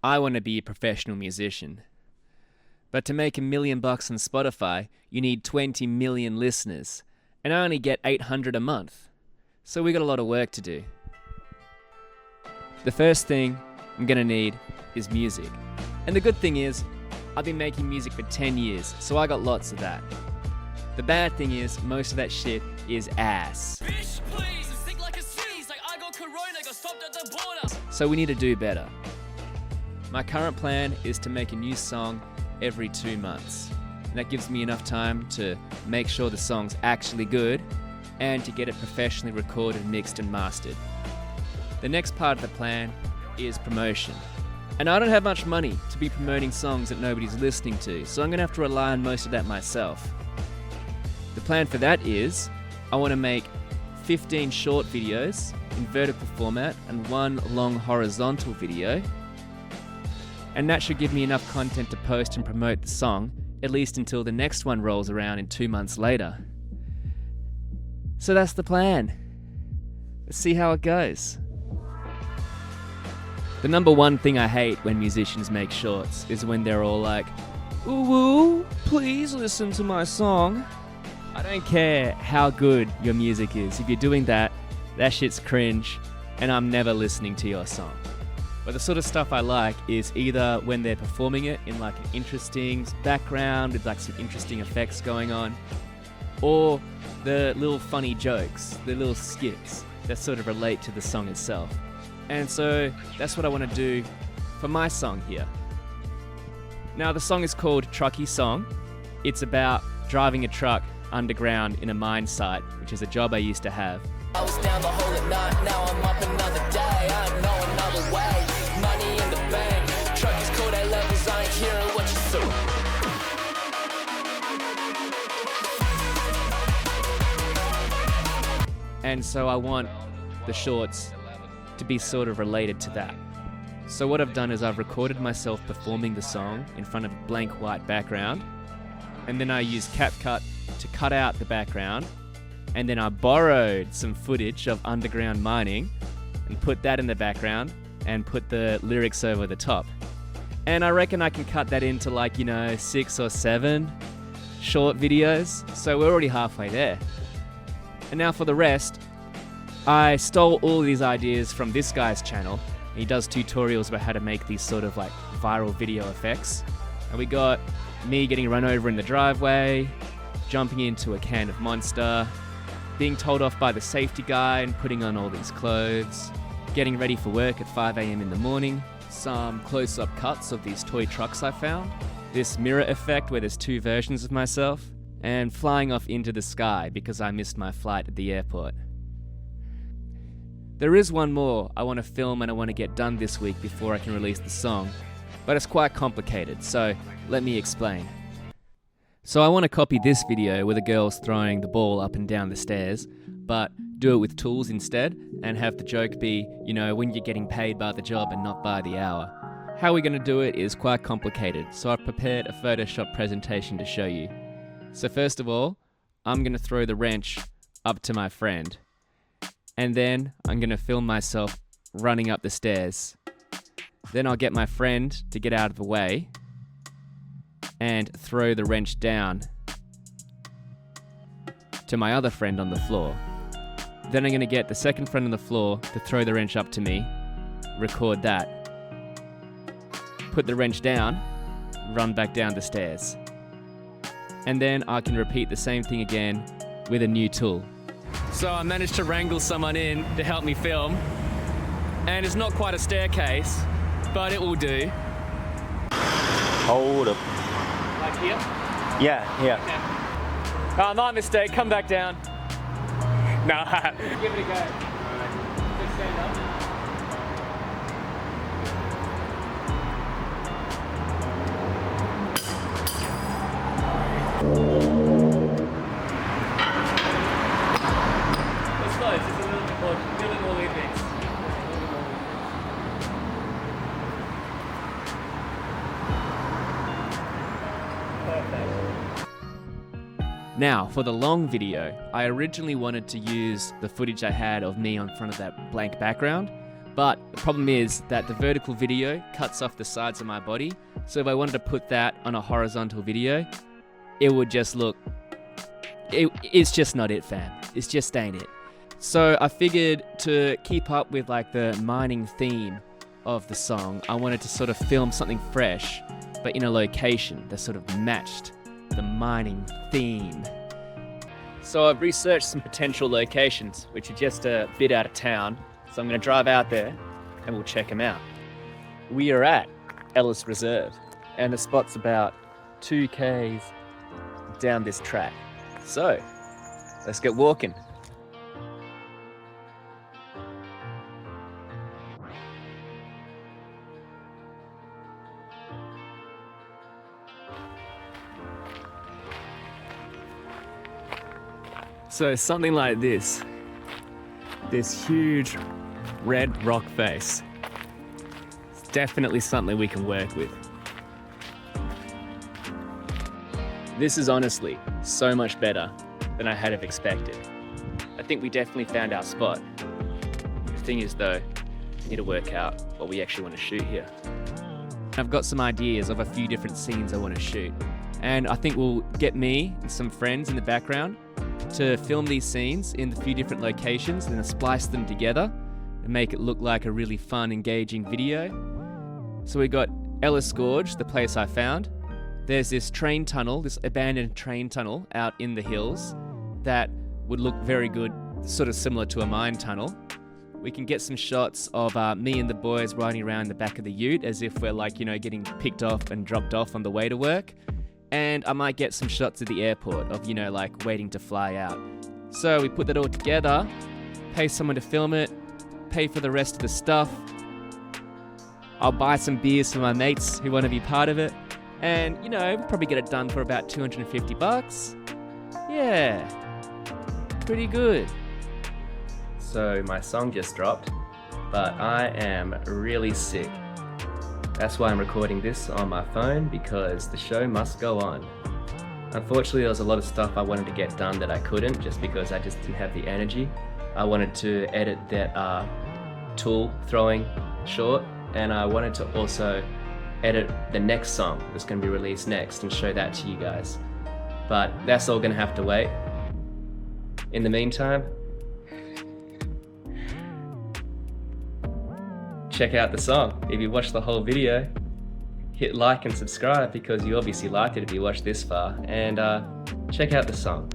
I want to be a professional musician. But to make $1 million on Spotify, you need 20 million listeners, and I only get 800 a month. So we got a lot of work to do. The first thing I'm gonna need is music. And the good thing is, I've been making music for 10 years, so I got lots of that. The bad thing is, most of that shit is ass. Bitch, please, it's sick like a sneeze, like I got corona, got stopped at the border. So we need to do better. My current plan is to make a new song every 2 months. And that gives me enough time to make sure the song's actually good and to get it professionally recorded, mixed and mastered. The next part of the plan is promotion. And I don't have much money to be promoting songs that nobody's listening to, so I'm gonna have to rely on most of that myself. The plan for that is, I wanna make 15 short videos in vertical format and 1 long horizontal video. And that should give me enough content to post and promote the song, at least until the next one rolls around in 2 months later. So that's the plan. Let's see how it goes. The number one thing I hate when musicians make shorts is when they're all like, "Ooh, please listen to my song." I don't care how good your music is. If you're doing that, that shit's cringe, and I'm never listening to your song. But the sort of stuff I like is either when they're performing it in like an interesting background with like some interesting effects going on, or the little funny jokes, the little skits that sort of relate to the song itself. And so that's what I want to do for my song here. Now the song is called Truckie Song. It's about driving a truck underground in a mine site, which is a job I used to have. I was down the hole at night, now I'm up another day. I know another way, money in the bank. Truck is cool, that levels, I ain't hearing what you say. And so I want the shorts to be sort of related to that. So what I've done is I've recorded myself performing the song in front of a blank white background, and then I used CapCut to cut out the background, and then I borrowed some footage of underground mining and put that in the background and put the lyrics over the top. And I reckon I can cut that into 6 or 7 short videos, so we're already halfway there. And now for the rest, I stole all these ideas from this guy's channel. He does tutorials about how to make these sort of like viral video effects. And we got me getting run over in the driveway, jumping into a can of Monster, being told off by the safety guy and putting on all these clothes, getting ready for work at 5 a.m. in the morning, some close-up cuts of these toy trucks I found, this mirror effect where there's 2 versions of myself, and flying off into the sky because I missed my flight at the airport. There is one more I want to film and I want to get done this week before I can release the song, but it's quite complicated, so let me explain. So I want to copy this video where the girl's throwing the ball up and down the stairs, but do it with tools instead and have the joke be, when you're getting paid by the job and not by the hour. How we're going to do it is quite complicated, so I've prepared a Photoshop presentation to show you. So first of all, I'm going to throw the wrench up to my friend. And then I'm going to film myself running up the stairs. Then I'll get my friend to get out of the way and throw the wrench down to my other friend on the floor. Then I'm going to get the second friend on the floor to throw the wrench up to me, record that, put the wrench down, run back down the stairs. And then I can repeat the same thing again with a new tool. So I managed to wrangle someone in to help me film, and it's not quite a staircase, but it will do. Hold up. Like here? Yeah. Okay. Oh, my mistake, come back down. No, give it a go. Just stand up. It's just a little bit more lead-mix. Perfect. Now, for the long video, I originally wanted to use the footage I had of me in front of that blank background, But the problem is that the vertical video cuts off the sides of my body. So if I wanted to put that on a horizontal video, it would just look... It's just not it, fam. It's just ain't it. So I figured to keep up with like the mining theme of the song, I wanted to sort of film something fresh, but in a location that sort of matched the mining theme. So I've researched some potential locations, which are just a bit out of town. So I'm going to drive out there and we'll check them out. We are at Ellis Reserve, and the spot's about 2 k's down this track. So let's get walking. So something like this huge red rock face, it's definitely something we can work with. This is honestly so much better than I had have expected. I think we definitely found our spot. The thing is though, we need to work out what we actually want to shoot here. I've got some ideas of a few different scenes I want to shoot, and I think we'll get me and some friends in the background to film these scenes in a few different locations and then splice them together and make it look like a really fun, engaging video. So we got Ellis Gorge, the place I found. There's this train tunnel, this abandoned train tunnel out in the hills that would look very good, sort of similar to a mine tunnel. We can get some shots of me and the boys riding around the back of the ute as if we're like, getting picked off and dropped off on the way to work. And I might get some shots at the airport of, like waiting to fly out. So we put that all together, pay someone to film it, pay for the rest of the stuff. I'll buy some beers for my mates who want to be part of it. And, we'll probably get it done for about $250. Yeah, pretty good. So my song just dropped, but I am really sick. That's why I'm recording this on my phone, because the show must go on. Unfortunately, there was a lot of stuff I wanted to get done that I couldn't, just because I just didn't have the energy. I wanted to edit that tool throwing short, and I wanted to also edit the next song that's going to be released next and show that to you guys. But that's all going to have to wait. In the meantime, check out the song. If you watched the whole video, hit like and subscribe, because you obviously liked it if you watched this far, and check out the song.